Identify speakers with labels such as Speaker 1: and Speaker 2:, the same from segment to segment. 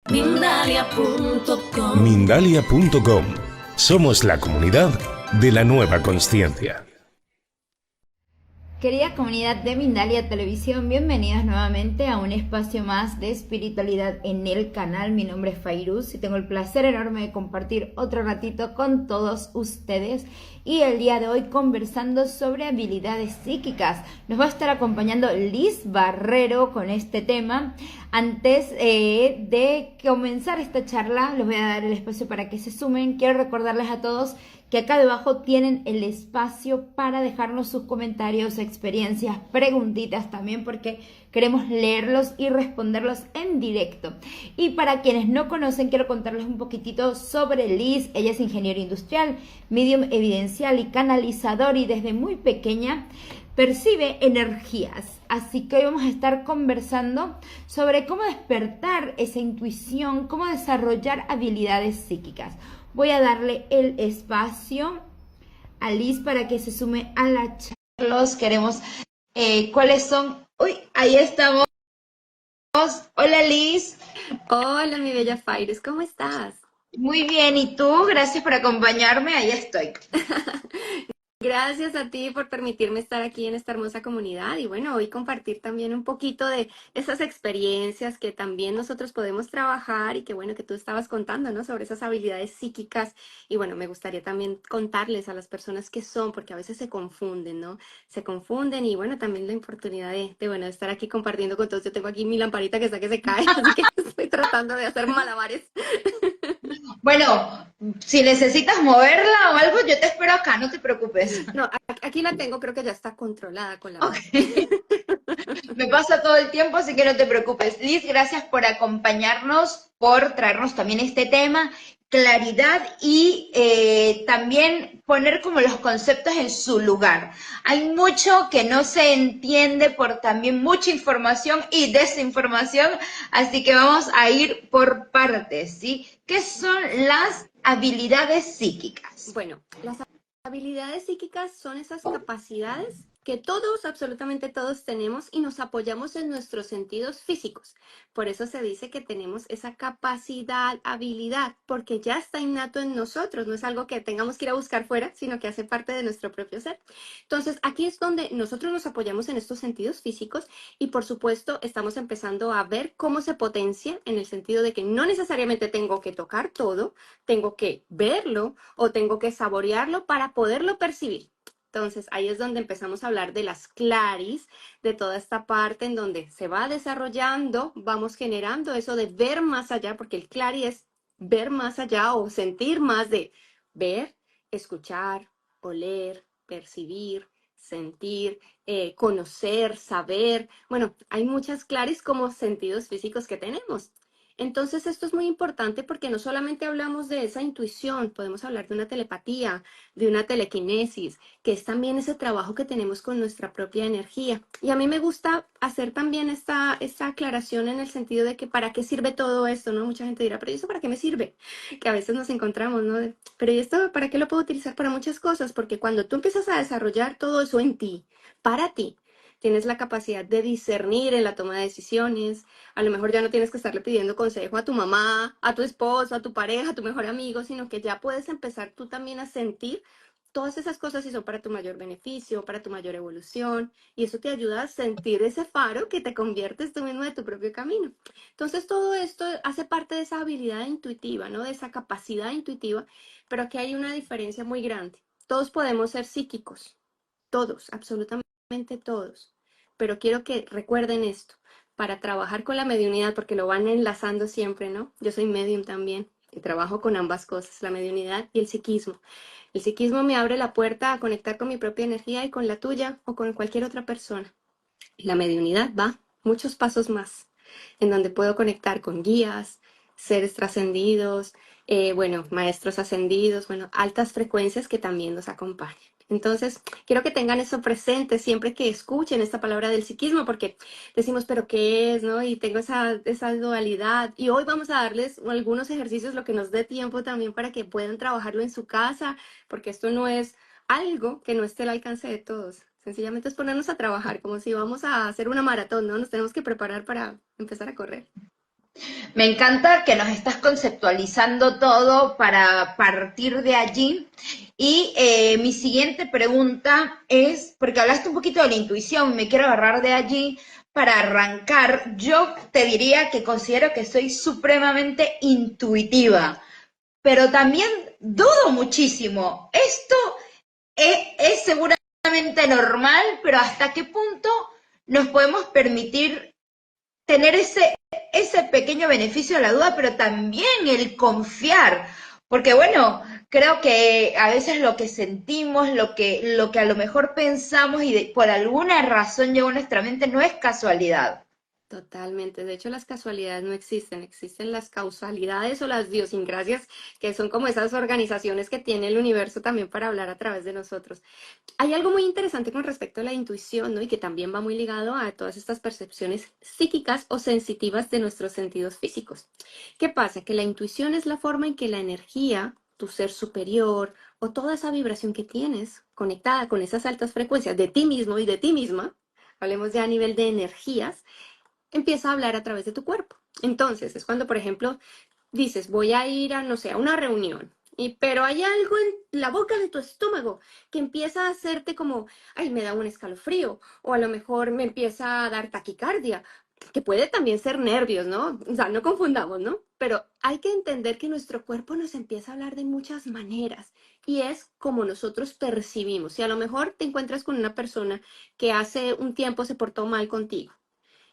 Speaker 1: Mindalia.com.
Speaker 2: Mindalia.com. Somos la comunidad de la nueva consciencia.
Speaker 3: Querida comunidad de Mindalia Televisión, bienvenidos nuevamente a un espacio más de espiritualidad en el canal. Mi nombre es Fairuz y tengo el placer enorme de compartir otro ratito con todos ustedes. Y el día de hoy conversando sobre habilidades psíquicas. Nos va a estar acompañando Liz Barrero con este tema. Antes de comenzar esta charla, les voy a dar el espacio para que se sumen. Quiero recordarles a todos que acá debajo tienen el espacio para dejarnos sus comentarios, experiencias, preguntitas también, porque queremos leerlos y responderlos en directo. Y para quienes no conocen, quiero contarles un poquitito sobre Liz. Ella es ingeniero industrial, medium evidencial y canalizador, y desde muy pequeña percibe energías. Así que hoy vamos a estar conversando sobre cómo despertar esa intuición, cómo desarrollar habilidades psíquicas. Voy a darle el espacio a Liz para que se sume a la charla. Los queremos. ¿Cuáles son? Uy, ahí estamos. Hola Liz.
Speaker 4: Hola, mi bella Faires, ¿cómo estás?
Speaker 3: Muy bien, ¿y tú? Gracias por acompañarme. Ahí estoy.
Speaker 4: Gracias a ti por permitirme estar aquí en esta hermosa comunidad y bueno, hoy compartir también un poquito de esas experiencias que también nosotros podemos trabajar y que bueno, que tú estabas contando, ¿no? Sobre esas habilidades psíquicas y bueno, me gustaría también contarles a las personas qué son, porque a veces se confunden, ¿no? Se confunden y bueno, también la oportunidad bueno, de estar aquí compartiendo con todos. Yo tengo aquí mi lamparita que está que se cae, así que estoy tratando de hacer malabares.
Speaker 3: Bueno, si necesitas moverla o algo, yo te espero acá, no te preocupes.
Speaker 4: No, aquí la tengo, creo que ya está controlada con la
Speaker 3: Ok.
Speaker 4: magia.
Speaker 3: Me pasa todo el tiempo, así que no te preocupes. Liz, gracias por acompañarnos, por traernos también este tema, claridad y también poner como los conceptos en su lugar. Hay mucho que no se entiende por también mucha información y desinformación, así que vamos a ir por partes, ¿sí? ¿Qué son las habilidades psíquicas?
Speaker 4: Bueno, las habilidades psíquicas son esas capacidades que todos, absolutamente todos tenemos y nos apoyamos en nuestros sentidos físicos. Por eso se dice que tenemos esa capacidad, habilidad, porque ya está innato en nosotros, no es algo que tengamos que ir a buscar fuera, sino que hace parte de nuestro propio ser. Entonces, aquí es donde nosotros nos apoyamos en estos sentidos físicos y por supuesto estamos empezando a ver cómo se potencia en el sentido de que no necesariamente tengo que tocar todo, tengo que verlo o tengo que saborearlo para poderlo percibir. Entonces, ahí es donde empezamos a hablar de las claris, de toda esta parte en donde se va desarrollando, vamos generando eso de ver más allá, porque el clari es ver más allá o sentir más de ver, escuchar, oler, percibir, sentir, conocer, saber. Bueno, hay muchas claris como sentidos físicos que tenemos. Entonces, esto es muy importante porque no solamente hablamos de esa intuición, podemos hablar de una telepatía, de una telequinesis, que es también ese trabajo que tenemos con nuestra propia energía. Y a mí me gusta hacer también esta aclaración en el sentido de que para qué sirve todo esto, ¿no? Mucha gente dirá, pero ¿y eso para qué me sirve? Que a veces nos encontramos, ¿no? Pero ¿y esto para qué lo puedo utilizar? Para muchas cosas, porque cuando tú empiezas a desarrollar todo eso en ti, para ti, tienes la capacidad de discernir en la toma de decisiones. A lo mejor ya no tienes que estarle pidiendo consejo a tu mamá, a tu esposo, a tu pareja, a tu mejor amigo, sino que ya puedes empezar tú también a sentir todas esas cosas y son para tu mayor beneficio, para tu mayor evolución, y eso te ayuda a sentir ese faro que te conviertes tú mismo de tu propio camino. Entonces todo esto hace parte de esa habilidad intuitiva, ¿no? De esa capacidad intuitiva, pero aquí hay una diferencia muy grande. Todos podemos ser psíquicos, todos, absolutamente todos, pero quiero que recuerden esto para trabajar con la mediunidad, porque lo van enlazando siempre, ¿no? Yo soy medium también y trabajo con ambas cosas, la mediunidad y el psiquismo. El psiquismo me abre la puerta a conectar con mi propia energía y con la tuya o con cualquier otra persona. La mediunidad va muchos pasos más, en donde puedo conectar con guías, seres trascendidos, bueno, maestros ascendidos, bueno, altas frecuencias que también nos acompañan. Entonces, quiero que tengan eso presente siempre que escuchen esta palabra del psiquismo, porque decimos, pero ¿qué es? ¿No? Y tengo esa dualidad. Y hoy vamos a darles algunos ejercicios, lo que nos dé tiempo también para que puedan trabajarlo en su casa, porque esto no es algo que no esté al alcance de todos. Sencillamente es ponernos a trabajar, como si vamos a hacer una maratón, ¿no? Nos tenemos que preparar para empezar a correr.
Speaker 3: Me encanta que nos estás conceptualizando todo para partir de allí. Y mi siguiente pregunta es, porque hablaste un poquito de la intuición, me quiero agarrar de allí para arrancar. Yo te diría que considero que soy supremamente intuitiva, pero también dudo muchísimo. Esto es seguramente normal, pero ¿hasta qué punto nos podemos permitir tener ese pequeño beneficio de la duda, pero también el confiar? Porque bueno, creo que a veces lo que sentimos, lo que a lo mejor pensamos y por alguna razón llegó a nuestra mente no es casualidad.
Speaker 4: Totalmente. De hecho, las casualidades no existen, existen las causalidades o las idiosincrasias, que son como esas organizaciones que tiene el universo también para hablar a través de nosotros. Hay algo muy interesante con respecto a la intuición, ¿no? Y que también va muy ligado a todas estas percepciones psíquicas o sensitivas de nuestros sentidos físicos. ¿Qué pasa? Que la intuición es la forma en que la energía, tu ser superior o toda esa vibración que tienes conectada con esas altas frecuencias de ti mismo y de ti misma, hablemos ya a nivel de energías, empieza a hablar a través de tu cuerpo. Entonces, es cuando, por ejemplo, dices, voy a ir a, no sé, a una reunión, pero hay algo en la boca de tu estómago que empieza a hacerte como, ay, me da un escalofrío, o a lo mejor me empieza a dar taquicardia, que puede también ser nervios, ¿no? O sea, no confundamos, ¿no? Pero hay que entender que nuestro cuerpo nos empieza a hablar de muchas maneras y es como nosotros percibimos. Si a lo mejor te encuentras con una persona que hace un tiempo se portó mal contigo,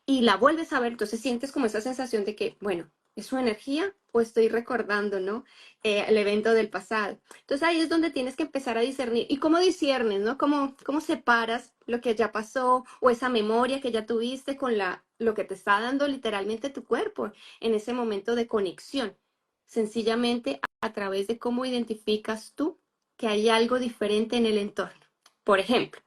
Speaker 4: y la vuelves a ver, entonces sientes como esa sensación de que, bueno, ¿es su energía o estoy recordando, ¿no? El evento del pasado. Entonces ahí es donde tienes que empezar a discernir. ¿Y cómo disiernes, ¿no? ¿Cómo separas lo que ya pasó o esa memoria que ya tuviste con lo que te está dando literalmente tu cuerpo en ese momento de conexión? Sencillamente a través de cómo identificas tú que hay algo diferente en el entorno. Por ejemplo,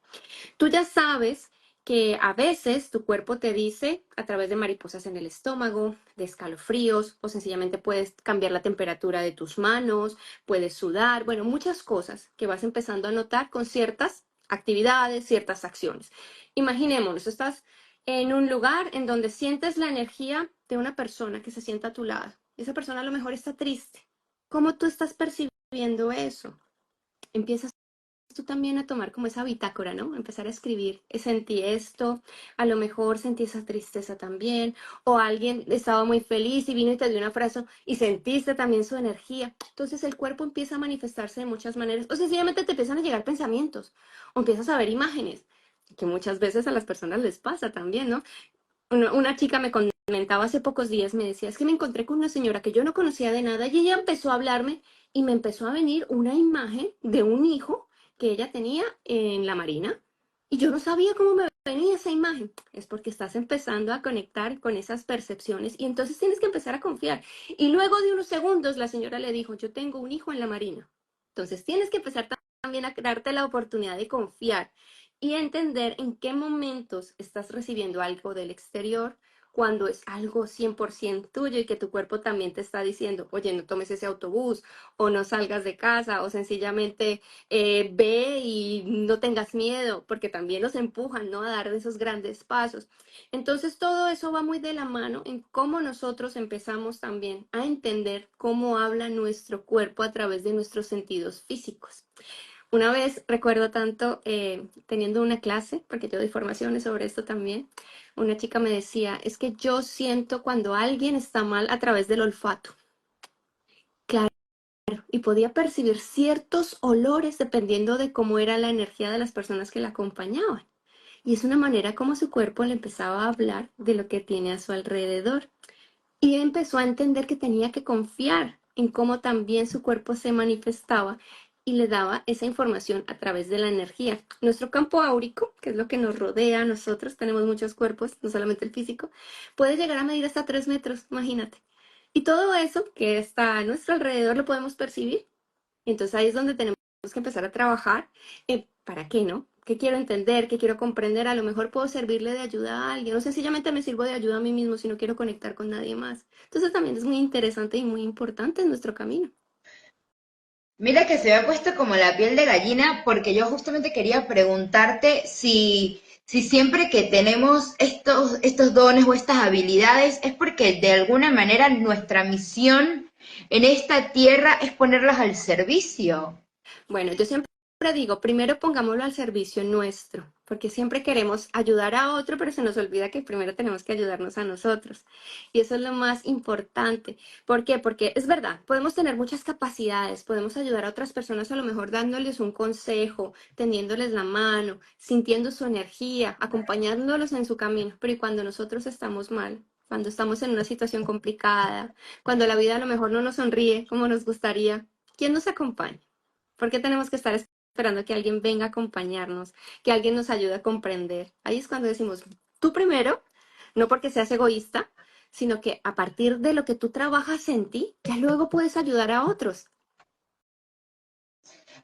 Speaker 4: tú ya sabes que a veces tu cuerpo te dice a través de mariposas en el estómago, de escalofríos, o sencillamente puedes cambiar la temperatura de tus manos, puedes sudar, bueno, muchas cosas que vas empezando a notar con ciertas actividades, ciertas acciones. Imaginémonos, estás en un lugar en donde sientes la energía de una persona que se sienta a tu lado. Esa persona a lo mejor está triste. ¿Cómo tú estás percibiendo eso? Empiezas tú también a tomar como esa bitácora, ¿no? Empezar a escribir, sentí esto, a lo mejor sentí esa tristeza también, o alguien estaba muy feliz y vino y te dio un abrazo y sentiste también su energía. Entonces el cuerpo empieza a manifestarse de muchas maneras, o sencillamente te empiezan a llegar pensamientos, o empiezas a ver imágenes, que muchas veces a las personas les pasa también, ¿no? Una chica me comentaba hace pocos días, me decía, es que me encontré con una señora que yo no conocía de nada y ella empezó a hablarme y me empezó a venir una imagen de un hijo que ella tenía en la marina y yo no sabía cómo me venía esa imagen. Es porque estás empezando a conectar con esas percepciones y entonces tienes que empezar a confiar. Y luego de unos segundos la señora le dijo, yo tengo un hijo en la marina. Entonces tienes que empezar también a darte la oportunidad de confiar y entender en qué momentos estás recibiendo algo del exterior, cuando es algo 100% tuyo y que tu cuerpo también te está diciendo, oye, no tomes ese autobús o no salgas de casa o sencillamente ve y no tengas miedo, porque también nos empujan, ¿no? A dar esos grandes pasos. Entonces todo eso va muy de la mano en cómo nosotros empezamos también a entender cómo habla nuestro cuerpo a través de nuestros sentidos físicos. Una vez recuerdo tanto teniendo una clase, porque yo doy formaciones sobre esto también, una chica me decía, es que yo siento cuando alguien está mal a través del olfato. Claro, y podía percibir ciertos olores dependiendo de cómo era la energía de las personas que la acompañaban. Y es una manera como su cuerpo le empezaba a hablar de lo que tiene a su alrededor. Y empezó a entender que tenía que confiar en cómo también su cuerpo se manifestaba y le daba esa información a través de la energía. Nuestro campo áurico, que es lo que nos rodea a nosotros, tenemos muchos cuerpos, no solamente el físico, puede llegar a medir hasta 3 metros, imagínate. Y todo eso que está a nuestro alrededor lo podemos percibir. Entonces ahí es donde tenemos que empezar a trabajar. ¿Para qué, no? ¿Qué quiero entender? ¿Qué quiero comprender? A lo mejor puedo servirle de ayuda a alguien, o sencillamente me sirvo de ayuda a mí mismo si no quiero conectar con nadie más. Entonces también es muy interesante y muy importante en nuestro camino.
Speaker 3: Mira que se me ha puesto como la piel de gallina porque yo justamente quería preguntarte si Si siempre que tenemos estos dones o estas habilidades es porque de alguna manera nuestra misión en esta tierra es ponerlas al servicio.
Speaker 4: Bueno, yo siempre digo, primero pongámoslo al servicio nuestro, porque siempre queremos ayudar a otro, pero se nos olvida que primero tenemos que ayudarnos a nosotros. Y eso es lo más importante. ¿Por qué? Porque es verdad, podemos tener muchas capacidades, podemos ayudar a otras personas a lo mejor dándoles un consejo, tendiéndoles la mano, sintiendo su energía, acompañándolos en su camino, pero ¿y cuando nosotros estamos mal? Cuando estamos en una situación complicada, cuando la vida a lo mejor no nos sonríe como nos gustaría, ¿quién nos acompaña? ¿Por qué tenemos que estar esperando que alguien venga a acompañarnos, que alguien nos ayude a comprender? Ahí es cuando decimos, tú primero, no porque seas egoísta, sino que a partir de lo que tú trabajas en ti, ya luego puedes ayudar a otros.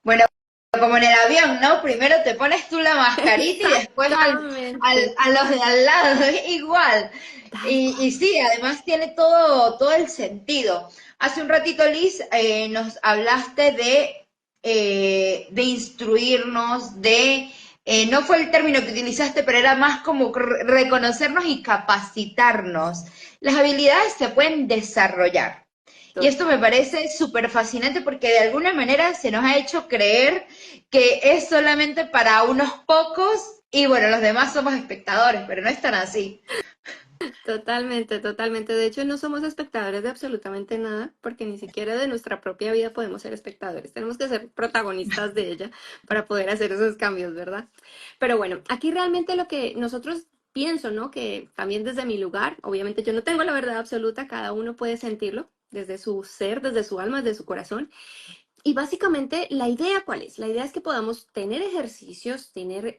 Speaker 3: Bueno, como en el avión, ¿no? Primero te pones tú la mascarita y después
Speaker 4: Exactamente,
Speaker 3: a los de al lado, es igual.
Speaker 4: tal
Speaker 3: Y
Speaker 4: cual.
Speaker 3: sí, además tiene todo el sentido. Hace un ratito, Liz, nos hablaste de instruirnos, no fue el término que utilizaste, pero era más como reconocernos y capacitarnos. Las habilidades se pueden desarrollar. Y esto me
Speaker 4: Total.
Speaker 3: parece súper fascinante porque de alguna manera se nos ha hecho creer que es solamente para unos pocos y bueno, los demás somos espectadores, pero no es tan así.
Speaker 4: Totalmente, totalmente. De hecho, no somos espectadores de absolutamente nada, porque ni siquiera de nuestra propia vida podemos ser espectadores. Tenemos que ser protagonistas de ella para poder hacer esos cambios, ¿verdad? Pero bueno, aquí realmente lo que nosotros pienso, ¿no? Que también desde mi lugar, obviamente yo no tengo la verdad absoluta, cada uno puede sentirlo desde su ser, desde su alma, desde su corazón. Y básicamente, ¿la idea cuál es? La idea es que podamos tener ejercicios, tener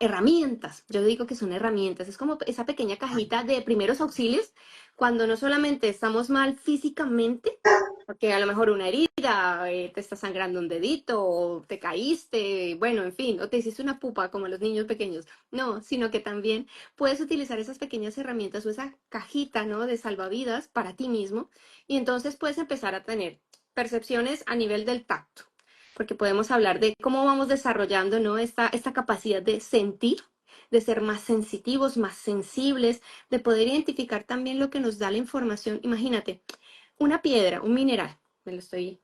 Speaker 4: herramientas. Yo digo que son herramientas. Es como esa pequeña cajita de primeros auxilios cuando no solamente estamos mal físicamente, porque a lo mejor una herida, te está sangrando un dedito, o te caíste, bueno, en fin, o te hiciste una pupa como los niños pequeños. No, sino que también puedes utilizar esas pequeñas herramientas o esa cajita, ¿no? De salvavidas para ti mismo. Y entonces puedes empezar a tener percepciones a nivel del tacto, porque podemos hablar de cómo vamos desarrollando, ¿no? Esta capacidad de sentir, de ser más sensitivos, más sensibles, de poder identificar también lo que nos da la información. Imagínate, una piedra, un mineral, estoy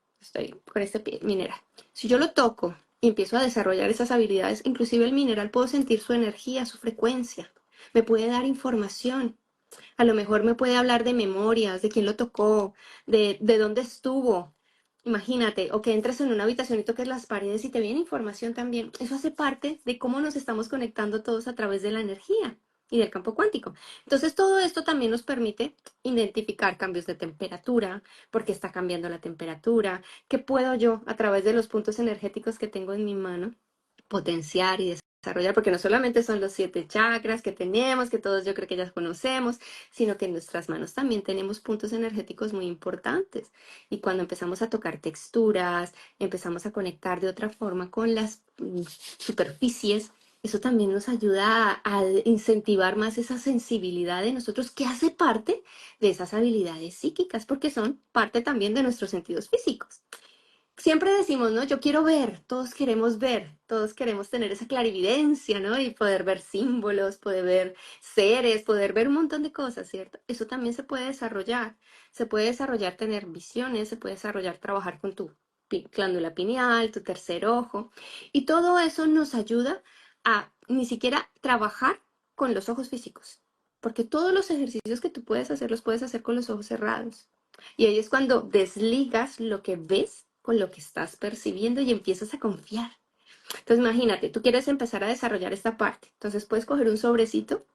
Speaker 4: con este mineral. Si yo lo toco y empiezo a desarrollar esas habilidades, inclusive el mineral puedo sentir su energía, su frecuencia, me puede dar información. A lo mejor me puede hablar de memorias, de quién lo tocó, de dónde estuvo. Imagínate, o que entres en una habitación y toques las paredes y te viene información también. Eso hace parte de cómo nos estamos conectando todos a través de la energía y del campo cuántico. Entonces, todo esto también nos permite identificar cambios de temperatura, por qué está cambiando la temperatura, qué puedo yo, a través de los puntos energéticos que tengo en mi mano, potenciar y desarrollar, porque no solamente son los 7 chakras que tenemos, que todos yo creo que ya conocemos, sino que en nuestras manos también tenemos puntos energéticos muy importantes. Y cuando empezamos a tocar texturas, empezamos a conectar de otra forma con las superficies, eso también nos ayuda a incentivar más esa sensibilidad de nosotros que hace parte de esas habilidades psíquicas, porque son parte también de nuestros sentidos físicos. Siempre decimos, ¿no? Yo quiero ver, todos queremos tener esa clarividencia, ¿no? Y poder ver símbolos, poder ver seres, poder ver un montón de cosas, ¿cierto? Eso también se puede desarrollar. Se puede desarrollar tener visiones, se puede desarrollar trabajar con tu glándula pineal, tu tercer ojo. Y todo eso nos ayuda a ni siquiera trabajar con los ojos físicos. Porque todos los ejercicios que tú puedes hacer, los puedes hacer con los ojos cerrados. Y ahí es cuando desligas lo que ves con lo que estás percibiendo y empiezas a confiar. Entonces imagínate, tú quieres empezar a desarrollar esta parte. Entonces puedes coger un sobrecito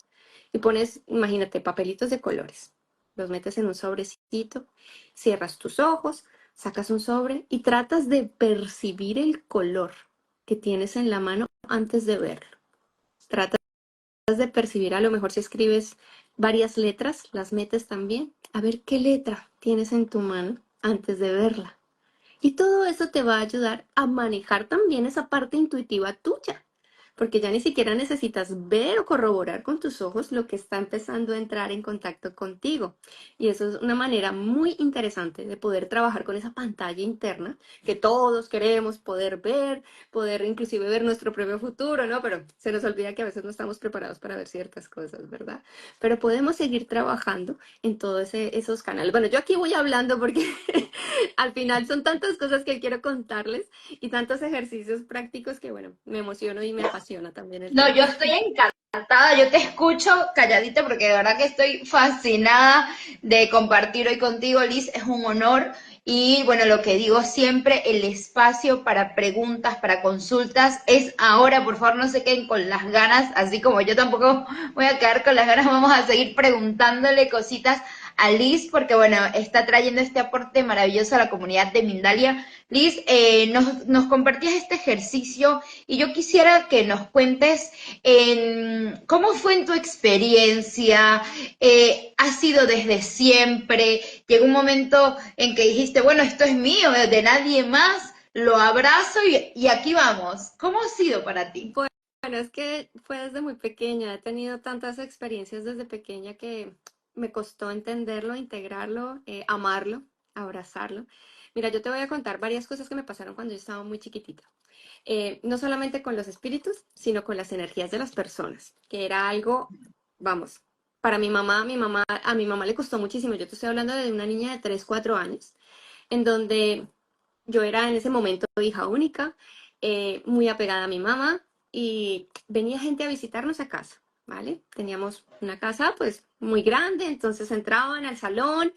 Speaker 4: y pones, imagínate, papelitos de colores. Los metes en un sobrecito, cierras tus ojos, sacas un sobre y tratas de percibir el color que tienes en la mano antes de verlo. Tratas de percibir, a lo mejor si escribes varias letras, las metes también, a ver qué letra tienes en tu mano antes de verla. Y todo eso te va a ayudar a manejar también esa parte intuitiva tuya, porque ya ni siquiera necesitas ver o corroborar con tus ojos lo que está empezando a entrar en contacto contigo. Y eso es una manera muy interesante de poder trabajar con esa pantalla interna que todos queremos poder ver, poder inclusive ver nuestro propio futuro, ¿no? Pero se nos olvida que a veces no estamos preparados para ver ciertas cosas, ¿verdad? Pero podemos seguir trabajando en todos esos canales. Bueno, yo aquí voy hablando porque al final son tantas cosas que quiero contarles y tantos ejercicios prácticos que, bueno, me emociono y me apasiona también el
Speaker 3: No, yo
Speaker 4: tema.
Speaker 3: estoy encantada, yo te escucho calladita porque de verdad que estoy fascinada de compartir hoy contigo, Liz, es un honor. Y bueno, lo que digo siempre, el espacio para preguntas, para consultas es ahora, por favor no se queden con las ganas, así como yo tampoco voy a quedar con las ganas, vamos a seguir preguntándole cositas a Liz porque bueno, está trayendo este aporte maravilloso a la comunidad de Mindalia. Liz, nos compartías este ejercicio y yo quisiera que nos cuentes cómo fue en tu experiencia, ha sido desde siempre, llegó un momento en que dijiste, bueno, esto es mío, de nadie más, lo abrazo y aquí vamos. ¿Cómo ha sido para ti?
Speaker 4: Bueno, es que fue desde muy pequeña, he tenido tantas experiencias desde pequeña que me costó entenderlo, integrarlo, amarlo, abrazarlo. Mira, yo te voy a contar varias cosas que me pasaron cuando yo estaba muy chiquitita. No solamente con los espíritus, sino con las energías de las personas, que era algo, vamos, para a mi mamá le costó muchísimo. Yo te estoy hablando de una niña de 3 4 años, en donde yo era en ese momento hija única, muy apegada a mi mamá y venía gente a visitarnos a casa, ¿vale? Teníamos una casa pues muy grande, entonces entraban al salón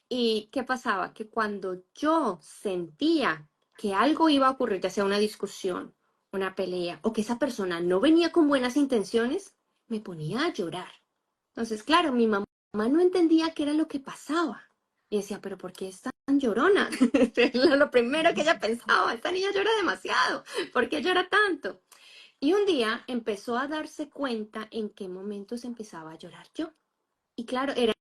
Speaker 4: y ¿qué pasaba? Que cuando yo sentía que algo iba a ocurrir, ya sea una discusión, una pelea o que esa persona no venía con buenas intenciones, me ponía a llorar. Entonces, claro, mi mamá no entendía qué era lo que pasaba. Y decía, pero ¿por qué es tan llorona? Es lo primero que ella pensaba, esta niña llora demasiado, ¿por qué llora tanto? Y un día empezó a darse cuenta en qué momentos empezaba a llorar yo. Y claro, era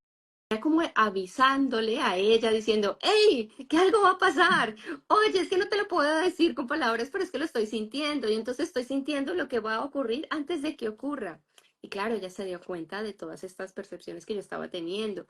Speaker 4: como avisándole a ella, diciendo, hey, que algo va a pasar. Oye, es que no te lo puedo decir con palabras, pero es que lo estoy sintiendo. Y entonces estoy sintiendo lo que va a ocurrir antes de que ocurra. Y claro, ella se dio cuenta de todas estas percepciones que yo estaba teniendo.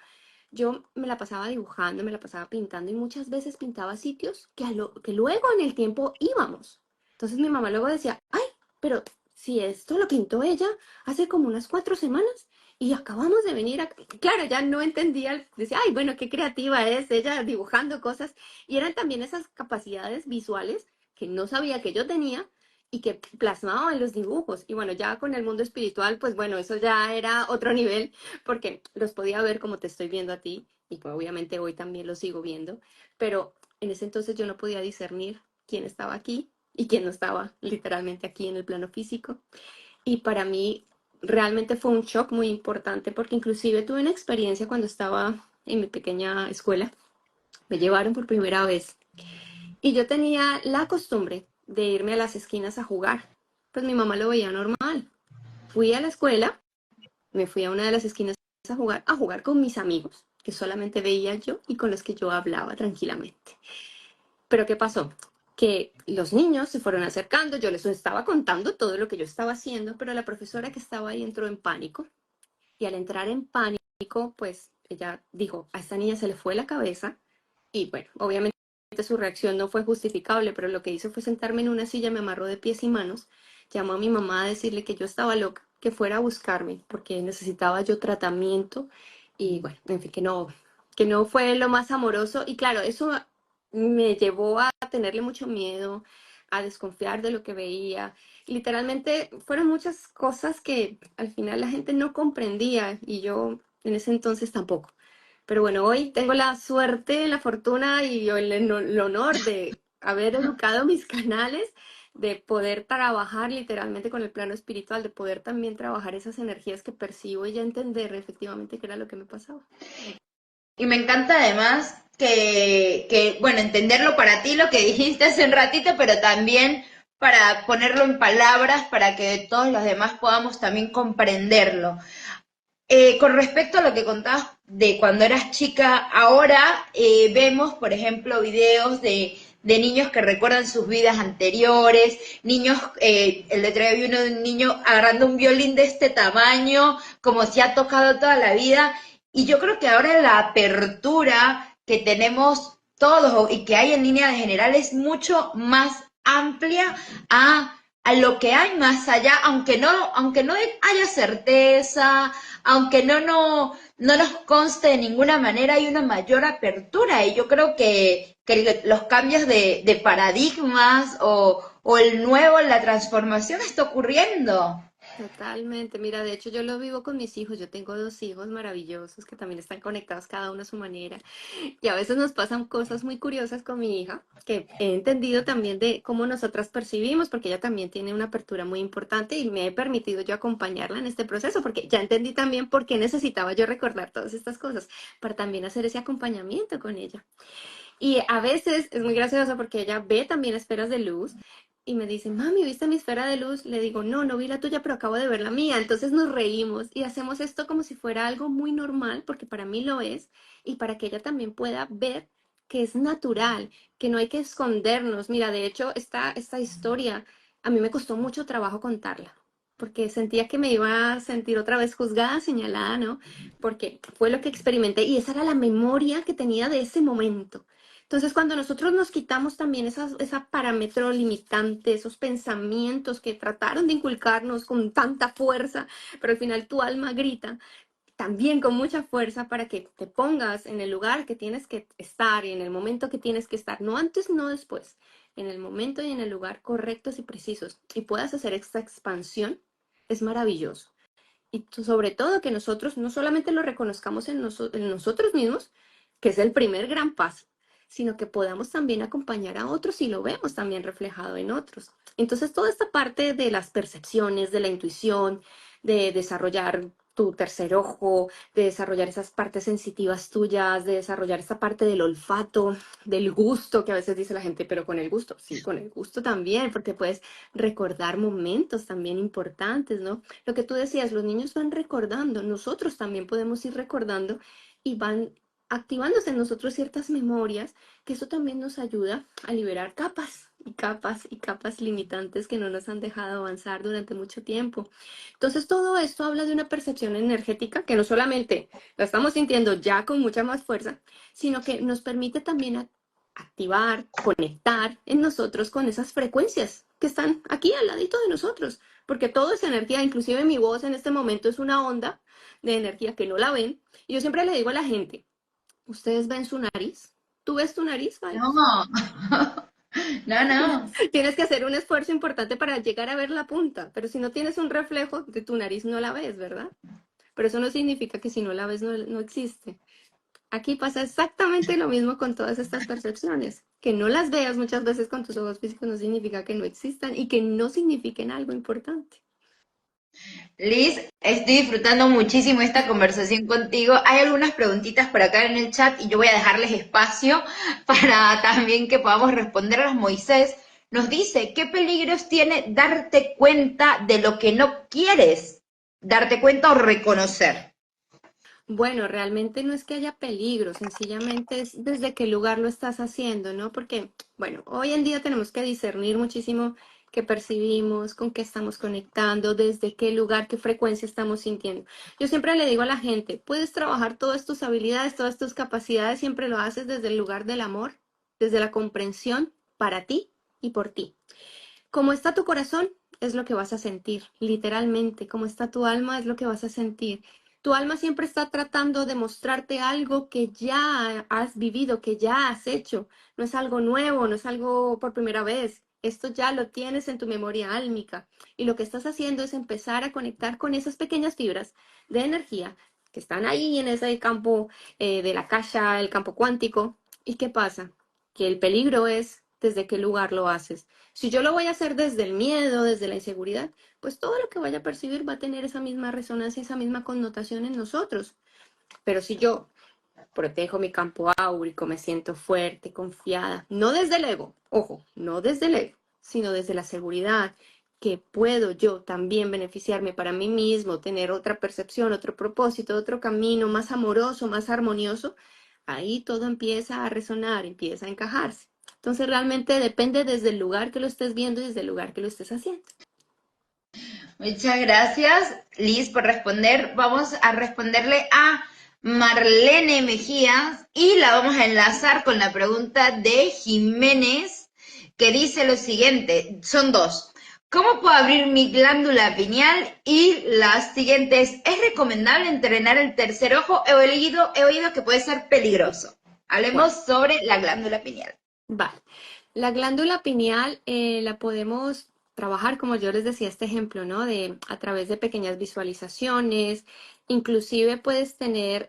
Speaker 4: Yo me la pasaba dibujando, me la pasaba pintando y muchas veces pintaba sitios que luego en el tiempo íbamos. Entonces mi mamá luego decía, ay, pero si esto lo pintó ella hace como unas 4 semanas y acabamos de venir a... Claro, ya no entendía, decía, ay, bueno, qué creativa es ella dibujando cosas. Y eran también esas capacidades visuales que no sabía que yo tenía y que plasmaba en los dibujos. Y bueno, ya con el mundo espiritual, pues bueno, eso ya era otro nivel porque los podía ver como te estoy viendo a ti y pues obviamente hoy también los sigo viendo, pero en ese entonces yo no podía discernir quién estaba aquí y quién no estaba literalmente aquí en el plano físico. Y para mí realmente fue un shock muy importante porque inclusive tuve una experiencia cuando estaba en mi pequeña escuela. Me llevaron por primera vez y yo tenía la costumbre de irme a las esquinas a jugar. Pues mi mamá lo veía normal. Fui a la escuela, me fui a una de las esquinas a jugar con mis amigos, que solamente veía yo y con los que yo hablaba tranquilamente. Pero ¿qué pasó? Que los niños se fueron acercando, yo les estaba contando todo lo que yo estaba haciendo, pero la profesora que estaba ahí entró en pánico y al entrar en pánico, pues ella dijo, a esta niña se le fue la cabeza y bueno, obviamente su reacción no fue justificable, pero lo que hizo fue sentarme en una silla, me amarró de pies y manos, llamó a mi mamá a decirle que yo estaba loca, que fuera a buscarme, porque necesitaba yo tratamiento y bueno, en fin, que no fue lo más amoroso y claro, eso me llevó a tenerle mucho miedo, a desconfiar de lo que veía. Literalmente fueron muchas cosas que al final la gente no comprendía y yo en ese entonces tampoco. Pero bueno, hoy tengo la suerte, la fortuna y el honor de haber educado mis canales, de poder trabajar literalmente con el plano espiritual, de poder también trabajar esas energías que percibo y ya entender efectivamente qué era lo que me pasaba.
Speaker 3: Y me encanta además bueno, entenderlo para ti, lo que dijiste hace un ratito, pero también para ponerlo en palabras, para que todos los demás podamos también comprenderlo. Con respecto a lo que contabas de cuando eras chica, ahora vemos, por ejemplo, videos de niños que recuerdan sus vidas anteriores, niños, el otro día vi uno de un niño agarrando un violín de este tamaño, como si ha tocado toda la vida, y yo creo que ahora la apertura que tenemos todos y que hay en línea de general es mucho más amplia a lo que hay más allá, aunque no haya certeza, aunque no nos conste de ninguna manera, hay una mayor apertura y yo creo que los cambios de paradigmas o el nuevo, la transformación está ocurriendo.
Speaker 4: Totalmente. Mira, de hecho yo lo vivo con mis hijos. Yo tengo dos hijos maravillosos que también están conectados cada uno a su manera. Y a veces nos pasan cosas muy curiosas con mi hija, que he entendido también de cómo nosotras percibimos, porque ella también tiene una apertura muy importante y me he permitido yo acompañarla en este proceso, porque ya entendí también por qué necesitaba yo recordar todas estas cosas, para también hacer ese acompañamiento con ella. Y a veces es muy gracioso porque ella ve también esferas de luz y me dice, mami, ¿viste mi esfera de luz? Le digo, no, no vi la tuya, pero acabo de ver la mía. Entonces nos reímos y hacemos esto como si fuera algo muy normal, porque para mí lo es, y para que ella también pueda ver que es natural, que no hay que escondernos. Mira, de hecho, esta historia a mí me costó mucho trabajo contarla, porque sentía que me iba a sentir otra vez juzgada, señalada, ¿no? Porque fue lo que experimenté y esa era la memoria que tenía de ese momento. Entonces, cuando nosotros nos quitamos también esa parámetro limitante, esos pensamientos que trataron de inculcarnos con tanta fuerza, pero al final tu alma grita también con mucha fuerza para que te pongas en el lugar que tienes que estar y en el momento que tienes que estar, no antes, no después, en el momento y en el lugar correctos y precisos, y puedas hacer esta expansión, es maravilloso. Y sobre todo que nosotros no solamente lo reconozcamos en nosotros mismos, que es el primer gran paso, sino que podamos también acompañar a otros y lo vemos también reflejado en otros. Entonces, toda esta parte de las percepciones, de la intuición, de desarrollar tu tercer ojo, de desarrollar esas partes sensitivas tuyas, de desarrollar esa parte del olfato, del gusto, que a veces dice la gente, pero con el gusto, sí, con el gusto también, porque puedes recordar momentos también importantes, ¿no? Lo que tú decías, los niños van recordando, nosotros también podemos ir recordando y van activándose en nosotros ciertas memorias, que eso también nos ayuda a liberar capas y capas y capas limitantes que no nos han dejado avanzar durante mucho tiempo. Entonces, todo esto habla de una percepción energética que no solamente la estamos sintiendo ya con mucha más fuerza, sino que nos permite también activar, conectar en nosotros con esas frecuencias que están aquí al ladito de nosotros, porque todo es energía, inclusive mi voz en este momento es una onda de energía que no la ven. Y yo siempre le digo a la gente, ¿ustedes ven su nariz? ¿Tú ves tu nariz,
Speaker 3: No,
Speaker 4: Vales?
Speaker 3: no, no.
Speaker 4: Tienes que hacer un esfuerzo importante para llegar a ver la punta, pero si no tienes un reflejo de tu nariz no la ves, ¿verdad? Pero eso no significa que si no la ves no existe. Aquí pasa exactamente lo mismo con todas estas percepciones. Que no las veas muchas veces con tus ojos físicos no significa que no existan y que no signifiquen algo importante.
Speaker 3: Liz, estoy disfrutando muchísimo esta conversación contigo. Hay algunas preguntitas por acá en el chat y yo voy a dejarles espacio para también que podamos responderlas. Moisés nos dice, ¿qué peligros tiene darte cuenta de lo que no quieres darte cuenta o reconocer?
Speaker 4: Bueno, realmente no es que haya peligro, sencillamente es desde qué lugar lo estás haciendo, ¿no? Porque, bueno, hoy en día tenemos que discernir muchísimo qué percibimos, con qué estamos conectando, desde qué lugar, qué frecuencia estamos sintiendo. Yo siempre le digo a la gente, puedes trabajar todas tus habilidades, todas tus capacidades, siempre lo haces desde el lugar del amor, desde la comprensión para ti y por ti. Cómo está tu corazón es lo que vas a sentir, literalmente. Cómo está tu alma es lo que vas a sentir. Tu alma siempre está tratando de mostrarte algo que ya has vivido, que ya has hecho. No es algo nuevo, no es algo por primera vez. Esto ya lo tienes en tu memoria álmica. Y lo que estás haciendo es empezar a conectar con esas pequeñas fibras de energía que están ahí en ese campo de la caja, el campo cuántico. ¿Y qué pasa? Que el peligro es desde qué lugar lo haces. Si yo lo voy a hacer desde el miedo, desde la inseguridad, pues todo lo que vaya a percibir va a tener esa misma resonancia, esa misma connotación en nosotros. Pero si yo protejo mi campo áurico, me siento fuerte, confiada, no desde el ego, ojo, no desde el ego, sino desde la seguridad, que puedo yo también beneficiarme para mí mismo, tener otra percepción, otro propósito, otro camino más amoroso, más armonioso, ahí todo empieza a resonar, empieza a encajarse. Entonces realmente depende desde el lugar que lo estés viendo y desde el lugar que lo estés haciendo.
Speaker 3: Muchas gracias, Liz, por responder. Vamos a responderle a Marlene Mejías y la vamos a enlazar con la pregunta de Jiménez, que dice lo siguiente, son dos. ¿Cómo puedo abrir mi glándula pineal? Y las siguientes, ¿es recomendable entrenar el tercer ojo? He oído que puede ser peligroso.
Speaker 4: Bueno,
Speaker 3: Hablemos sobre la glándula pineal.
Speaker 4: vale. La glándula pineal la podemos trabajar, como yo les decía, este ejemplo, ¿no? A través de pequeñas visualizaciones. Inclusive puedes tener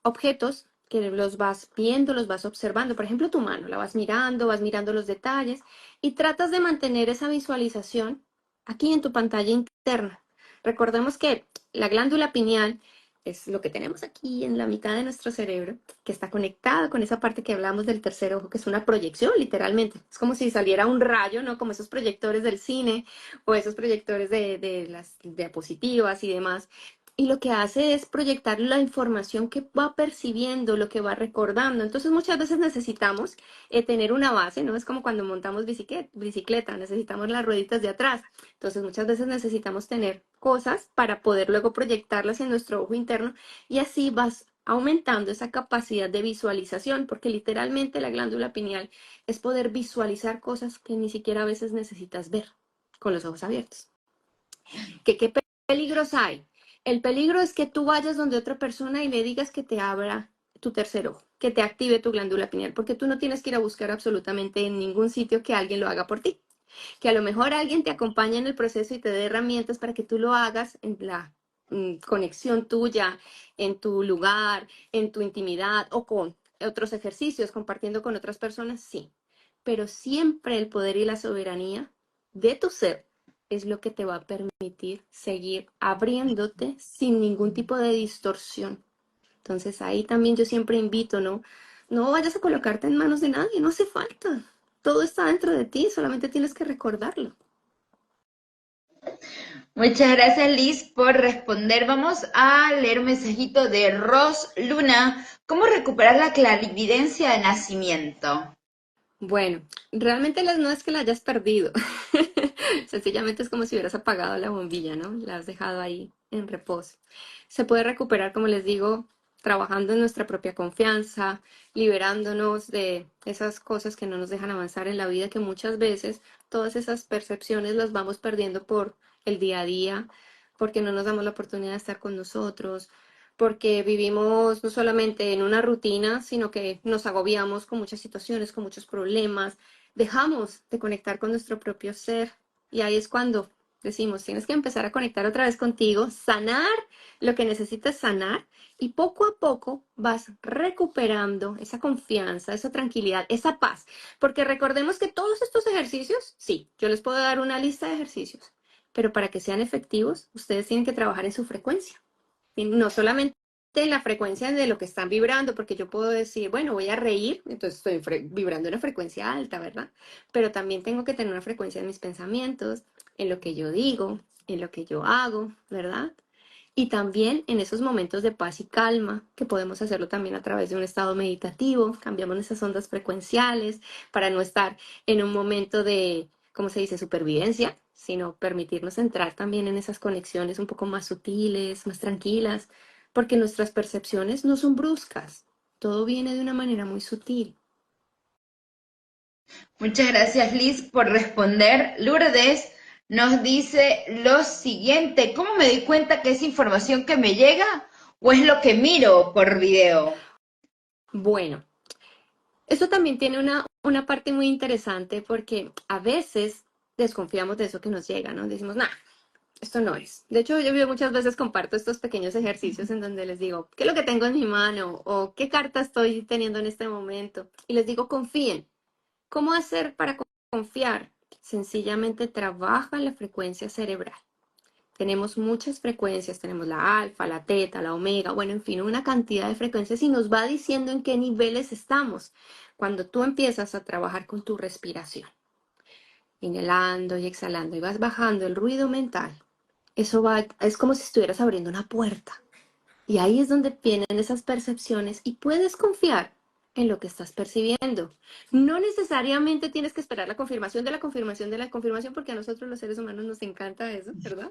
Speaker 4: objetos que los vas viendo, los vas observando. Por ejemplo, tu mano, la vas mirando los detalles y tratas de mantener esa visualización aquí en tu pantalla interna. Recordemos que la glándula pineal es lo que tenemos aquí en la mitad de nuestro cerebro, que está conectado con esa parte que hablamos del tercer ojo, que es una proyección, literalmente. Es como si saliera un rayo, ¿no? Como esos proyectores del cine o esos proyectores de las diapositivas y demás. Y lo que hace es proyectar la información que va percibiendo, lo que va recordando. Entonces muchas veces necesitamos tener una base, ¿no? Es como cuando montamos bicicleta, necesitamos las rueditas de atrás. Entonces muchas veces necesitamos tener cosas para poder luego proyectarlas en nuestro ojo interno y así vas aumentando esa capacidad de visualización, porque literalmente la glándula pineal es poder visualizar cosas que ni siquiera a veces necesitas ver con los ojos abiertos. ¿Qué peligros hay? El peligro es que tú vayas donde otra persona y le digas que te abra tu tercer ojo, que te active tu glándula pineal, porque tú no tienes que ir a buscar absolutamente en ningún sitio que alguien lo haga por ti. Que a lo mejor alguien te acompañe en el proceso y te dé herramientas para que tú lo hagas en la conexión tuya, en tu lugar, en tu intimidad o con otros ejercicios, compartiendo con otras personas, sí. Pero siempre el poder y la soberanía de tu ser es lo que te va a permitir seguir abriéndote sin ningún tipo de distorsión. Entonces ahí también yo siempre invito, ¿no? No vayas a colocarte en manos de nadie, no hace falta. Todo está dentro de ti, solamente tienes que recordarlo.
Speaker 3: Muchas gracias, Liz, por responder. Vamos a leer un mensajito de Ros Luna. ¿Cómo recuperar la clarividencia de nacimiento?
Speaker 4: Bueno, realmente no es que la hayas perdido. Sencillamente es como si hubieras apagado la bombilla, ¿no? La has dejado ahí en reposo. Se puede recuperar, como les digo, trabajando en nuestra propia confianza, liberándonos de esas cosas que no nos dejan avanzar en la vida, que muchas veces todas esas percepciones las vamos perdiendo por el día a día, porque no nos damos la oportunidad de estar con nosotros, porque vivimos no solamente en una rutina, sino que nos agobiamos con muchas situaciones, con muchos problemas, dejamos de conectar con nuestro propio ser y ahí es cuando decimos, tienes que empezar a conectar otra vez contigo, sanar lo que necesitas sanar y poco a poco vas recuperando esa confianza, esa tranquilidad, esa paz, porque recordemos que todos estos ejercicios, sí, yo les puedo dar una lista de ejercicios, pero para que sean efectivos, ustedes tienen que trabajar en su frecuencia. Y no solamente en la frecuencia de lo que están vibrando, porque yo puedo decir, bueno, voy a reír, entonces estoy vibrando en una frecuencia alta, ¿verdad? Pero también tengo que tener una frecuencia en mis pensamientos, en lo que yo digo, en lo que yo hago, ¿verdad? Y también en esos momentos de paz y calma, que podemos hacerlo también a través de un estado meditativo, cambiamos esas ondas frecuenciales para no estar en un momento de, ¿cómo se dice?, supervivencia, sino permitirnos entrar también en esas conexiones un poco más sutiles, más tranquilas, porque nuestras percepciones no son bruscas, todo viene de una manera muy sutil.
Speaker 3: Muchas gracias, Liz, por responder. Lourdes nos dice lo siguiente. ¿Cómo me doy cuenta que es información que me llega o es lo que miro por video?
Speaker 4: Bueno, eso también tiene una parte muy interesante porque a veces desconfiamos de eso que nos llega, ¿no? Decimos, nah, esto no es. De hecho, yo muchas veces comparto estos pequeños ejercicios en donde les digo, ¿qué es lo que tengo en mi mano? O ¿qué carta estoy teniendo en este momento? Y les digo, confíen. ¿Cómo hacer para confiar? Sencillamente trabaja la frecuencia cerebral. Tenemos muchas frecuencias, tenemos la alfa, la teta, la omega, bueno, en fin, una cantidad de frecuencias y nos va diciendo en qué niveles estamos cuando tú empiezas a trabajar con tu respiración, inhalando y exhalando y vas bajando el ruido mental. Eso va, es como si estuvieras abriendo una puerta y ahí es donde vienen esas percepciones y puedes confiar en lo que estás percibiendo. No necesariamente tienes que esperar la confirmación de la confirmación de la confirmación, porque a nosotros los seres humanos nos encanta eso, ¿verdad?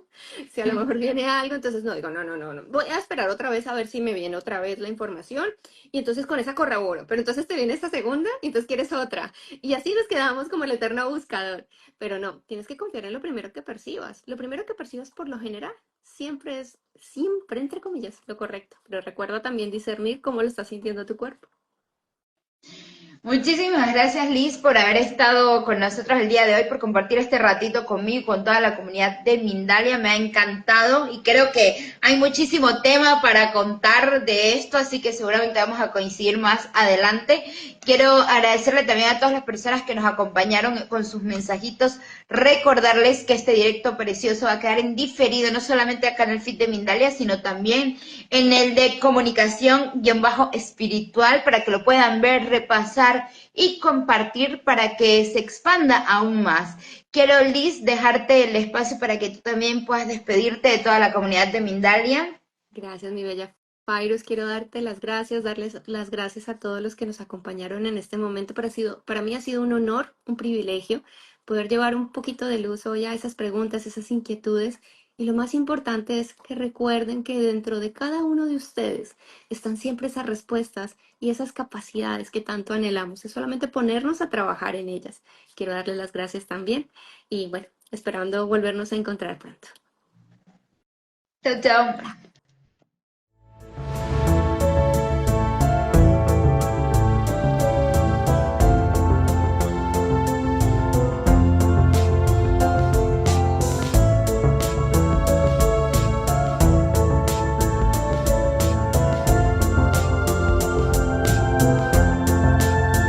Speaker 4: Si a lo mejor viene algo, entonces no digo, no, no, no, no, voy a esperar otra vez a ver si me viene otra vez la información y entonces con esa corroboro, pero entonces te viene esta segunda y entonces quieres otra. Y así nos quedamos como el eterno buscador. Pero no, tienes que confiar en lo primero que percibas. Lo primero que percibas por lo general siempre es, siempre entre comillas, lo correcto. Pero recuerda también discernir cómo lo está sintiendo tu cuerpo.
Speaker 3: Muchísimas gracias, Liz, por haber estado con nosotros el día de hoy, por compartir este ratito conmigo y con toda la comunidad de Mindalia. Me ha encantado y creo que hay muchísimo tema para contar de esto, así que seguramente vamos a coincidir más adelante. Quiero agradecerle también a todas las personas que nos acompañaron con sus mensajitos, recordarles que este directo precioso va a quedar en diferido, no solamente acá en el feed de Mindalia, sino también en el de comunicación-espiritual, para que lo puedan ver, repasar y compartir para que se expanda aún más. Quiero, Liz, dejarte el espacio para que tú también puedas despedirte de toda la comunidad de Mindalia.
Speaker 4: Gracias, mi bella Fairuz. Quiero darte las gracias, darles las gracias a todos los que nos acompañaron en este momento. Para mí ha sido un honor, un privilegio poder llevar un poquito de luz hoy a esas preguntas, esas inquietudes. Y lo más importante es que recuerden que dentro de cada uno de ustedes están siempre esas respuestas y esas capacidades que tanto anhelamos. Es solamente ponernos a trabajar en ellas. Quiero darles las gracias también y bueno, esperando volvernos a encontrar pronto.
Speaker 3: Chao, chao.